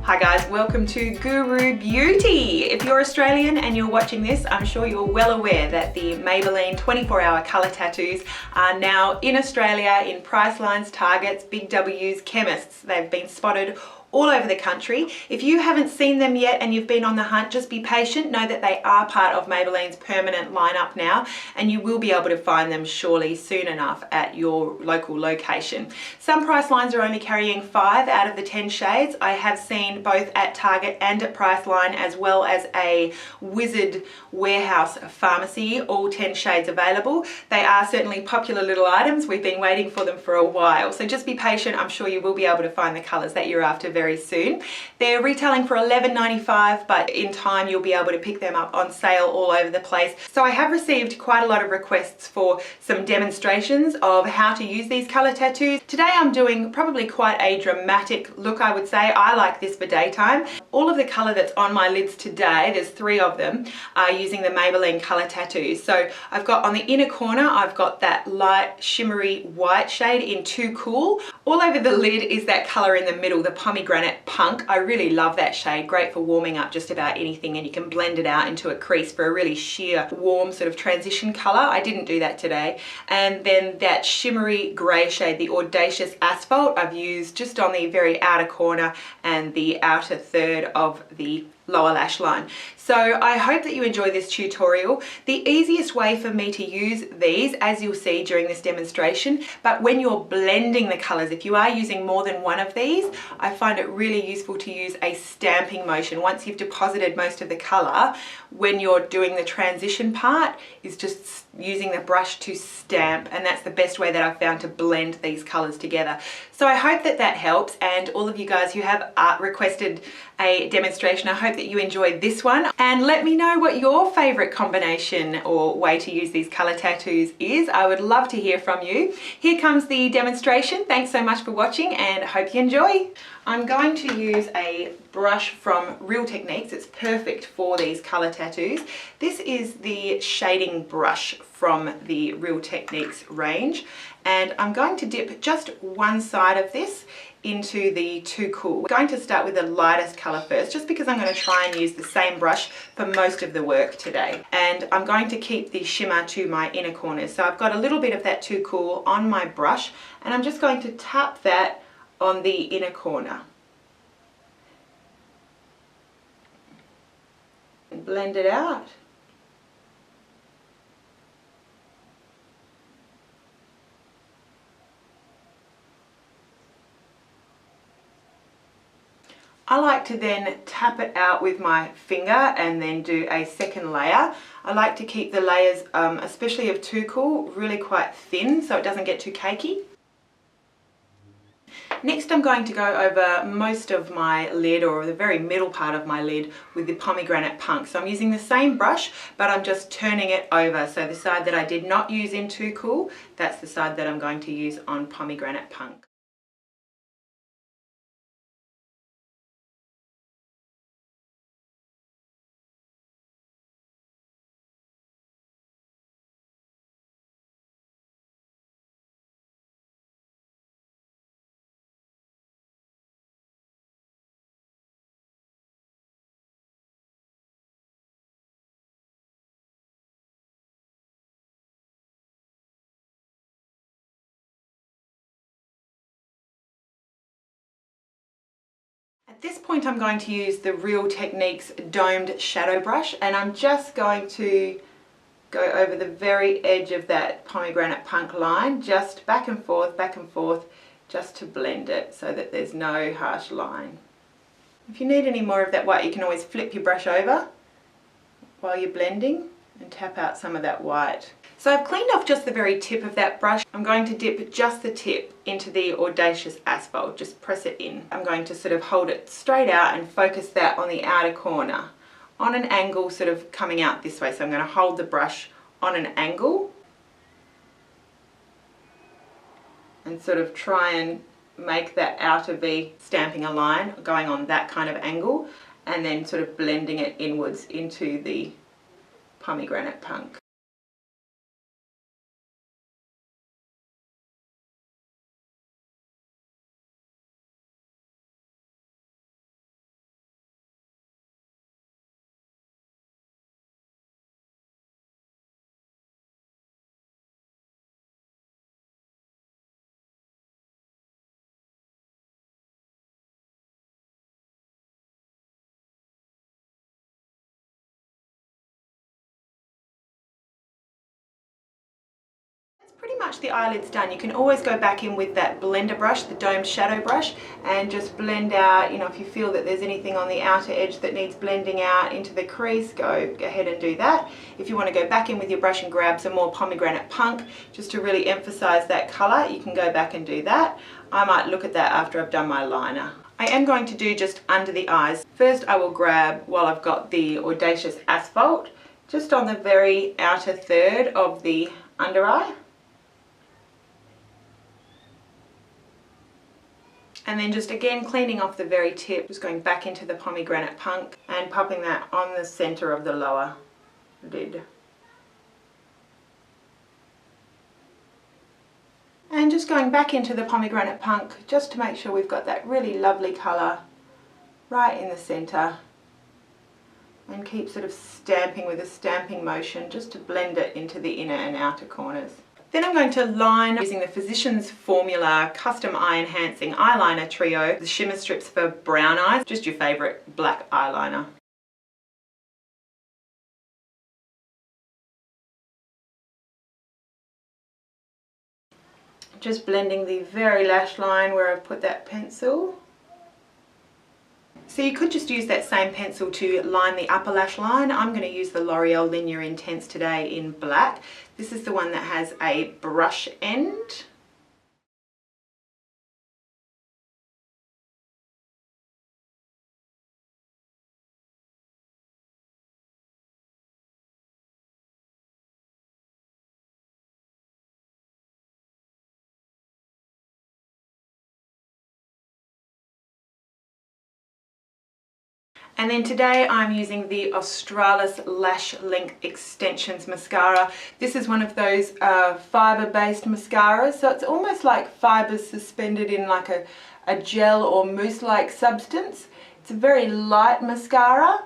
Hi guys, welcome to GOO ROO Beauty. If you're Australian and you're watching this, I'm sure you're well aware that the Maybelline 24-hour colour tattoos are now in Australia in Pricelines, Targets, Big W's, chemists. They've been spotted all over the country. If you haven't seen them yet and you've been on the hunt, just be patient. Know that they are part of Maybelline's permanent lineup now, and you will be able to find them surely soon enough at your local location. Some Pricelines are only carrying 5 out of the 10 shades. I have seen both at Target and at Priceline, as well as a Wizard warehouse pharmacy, all 10 shades available. They are certainly popular little items. We've been waiting for them for a while, so just be patient. I'm sure you will be able to find the colours that you're after very soon. They're retailing for $11.95, but in time you'll be able to pick them up on sale all over the place. So I have received quite a lot of requests for some demonstrations of how to use these colour tattoos. Today I'm doing probably quite a dramatic look, I would say. I like this for daytime. All of the colour that's on my lids today, there's 3 of them, are using the Maybelline colour tattoos. So I've got on the inner corner, I've got that light shimmery white shade in Too Cool. All over the lid is that colour in the middle, the Pomegranate Punk. I really love that shade, great for warming up just about anything, and you can blend it out into a crease for a really sheer, warm sort of transition colour. I didn't do that today. And then that shimmery grey shade, the Audacious Asphalt, I've used just on the very outer corner and the outer third of the lower lash line. So I hope that you enjoy this tutorial. The easiest way for me to use these, as you'll see during this demonstration, but when you're blending the colours, if you are using more than one of these, I find it really useful to use a stamping motion. Once you've deposited most of the colour, when you're doing the transition part, is just using the brush to stamp, and that's the best way that I've found to blend these colours together. So I hope that that helps, and all of you guys who have requested a demonstration, I hope that you enjoyed this one, and let me know what your favourite combination or way to use these colour tattoos is. I would love to hear from you. Here comes the demonstration. Thanks so much for watching, and I hope you enjoy. I'm going to use a brush from Real Techniques. It's perfect for these colour tattoos. This is the shading brush from the Real Techniques range, and I'm going to dip just one side of this into the Too Cool. We're going to start with the lightest colour first, just because I'm going to try and use the same brush for most of the work today. And I'm going to keep the shimmer to my inner corners. So I've got a little bit of that Too Cool on my brush, and I'm just going to tap that on the inner corner. And blend it out. I like to then tap it out with my finger and then do a second layer. I like to keep the layers, especially of Too Cool, really quite thin so it doesn't get too cakey. Next I'm going to go over most of my lid, or the very middle part of my lid, with the Pomegranate Punk. So I'm using the same brush, but I'm just turning it over. So the side that I did not use in Too Cool, that's the side that I'm going to use on Pomegranate Punk. At this point I'm going to use the Real Techniques domed shadow brush, and I'm just going to go over the very edge of that Pomegranate Punk line, just back and forth, just to blend it so that there's no harsh line. If you need any more of that white, you can always flip your brush over while you're blending and tap out some of that white. So I've cleaned off just the very tip of that brush. I'm going to dip just the tip into the Audacious Asphalt, just press it in. I'm going to sort of hold it straight out and focus that on the outer corner, on an angle sort of coming out this way. So I'm going to hold the brush on an angle and sort of try and make that outer V, stamping a line going on that kind of angle, and then sort of blending it inwards into the Pomegranate Punk. pretty much the eyelid's done. You can always go back in with that blender brush, the domed shadow brush, and just blend out, you know, if you feel that there's anything on the outer edge that needs blending out into the crease, go ahead and do that. If you want to go back in with your brush and grab some more Pomegranate Punk, just to really emphasize that color, you can go back and do that. I might look at that after I've done my liner. I am going to do just under the eyes. First I will grab, while I've got the Audacious Asphalt, just on the very outer third of the under eye. And then just again cleaning off the very tip, just going back into the Pomegranate Punk and popping that on the center of the lower lid. And just going back into the Pomegranate Punk just to make sure we've got that really lovely colour right in the centre, and keep sort of stamping with a stamping motion just to blend it into the inner and outer corners. Then I'm going to line using the Physicians Formula Custom Eye Enhancing Eyeliner Trio, the shimmer strips for brown eyes, just your favourite black eyeliner. Just blending the very lash line where I've put that pencil. So you could just use that same pencil to line the upper lash line. I'm going to use the L'Oreal Linear Intense today in black. This is the one that has a brush end. And then today I'm using the Australis Lash Length Extensions Mascara. This is one of those fibre-based mascaras, so it's almost like fibres suspended in like a gel or mousse-like substance. It's a very light mascara,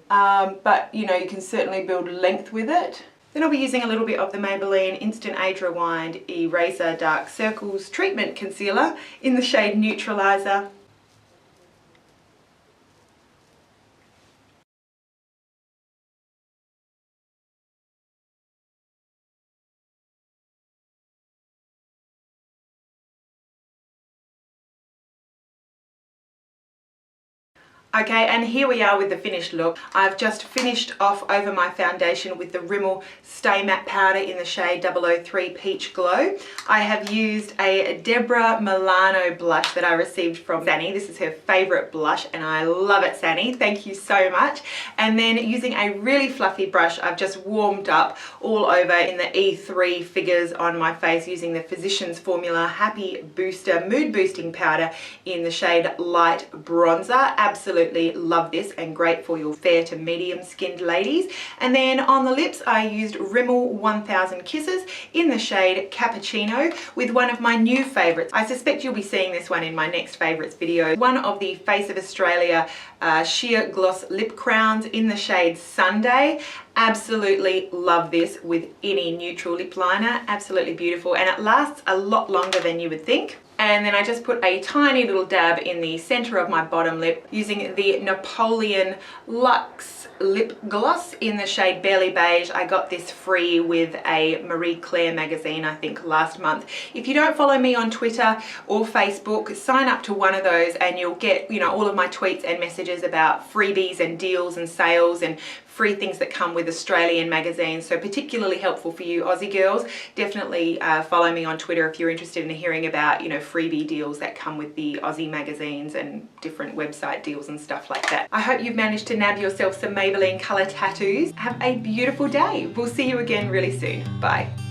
but you know, you can certainly build length with it. Then I'll be using a little bit of the Maybelline Instant Age Rewind Eraser Dark Circles Treatment Concealer in the shade Neutralizer. Okay, and here we are with the finished look. I've just finished off over my foundation with the Rimmel Stay Matte Powder in the shade 003 Peach Glow. I have used a Deborah Milano blush that I received from Sani. This is her favourite blush and I love it, Sani. Thank you so much. And then using a really fluffy brush, I've just warmed up all over in the E3 figures on my face using the Physicians Formula Happy Booster Mood Boosting Powder in the shade Light Bronzer. Absolutely love this and great for your fair to medium skinned ladies. And then on the lips I used Rimmel 1000 Kisses in the shade Cappuccino with one of my new favourites. I suspect you'll be seeing this one in my next favourites video. One of the Face of Australia sheer gloss lip crowns in the shade Sunday. Absolutely love this with any neutral lip liner. Absolutely beautiful, and it lasts a lot longer than you would think. And then I just put a tiny little dab in the center of my bottom lip using the Napoleon Luxe lip gloss in the shade Barely Beige. I got this free with a Marie Claire magazine, I think, last month. If you don't follow me on Twitter or Facebook, sign up to one of those and you'll get, you know, all of my tweets and messages about freebies and deals and sales and free things that come with Australian magazines. So particularly helpful for you Aussie girls. Definitely follow me on Twitter if you're interested in hearing about, you know, freebie deals that come with the Aussie magazines and different website deals and stuff like that. I hope you've managed to nab yourself some Maybelline colour tattoos. Have a beautiful day. We'll see you again really soon. Bye.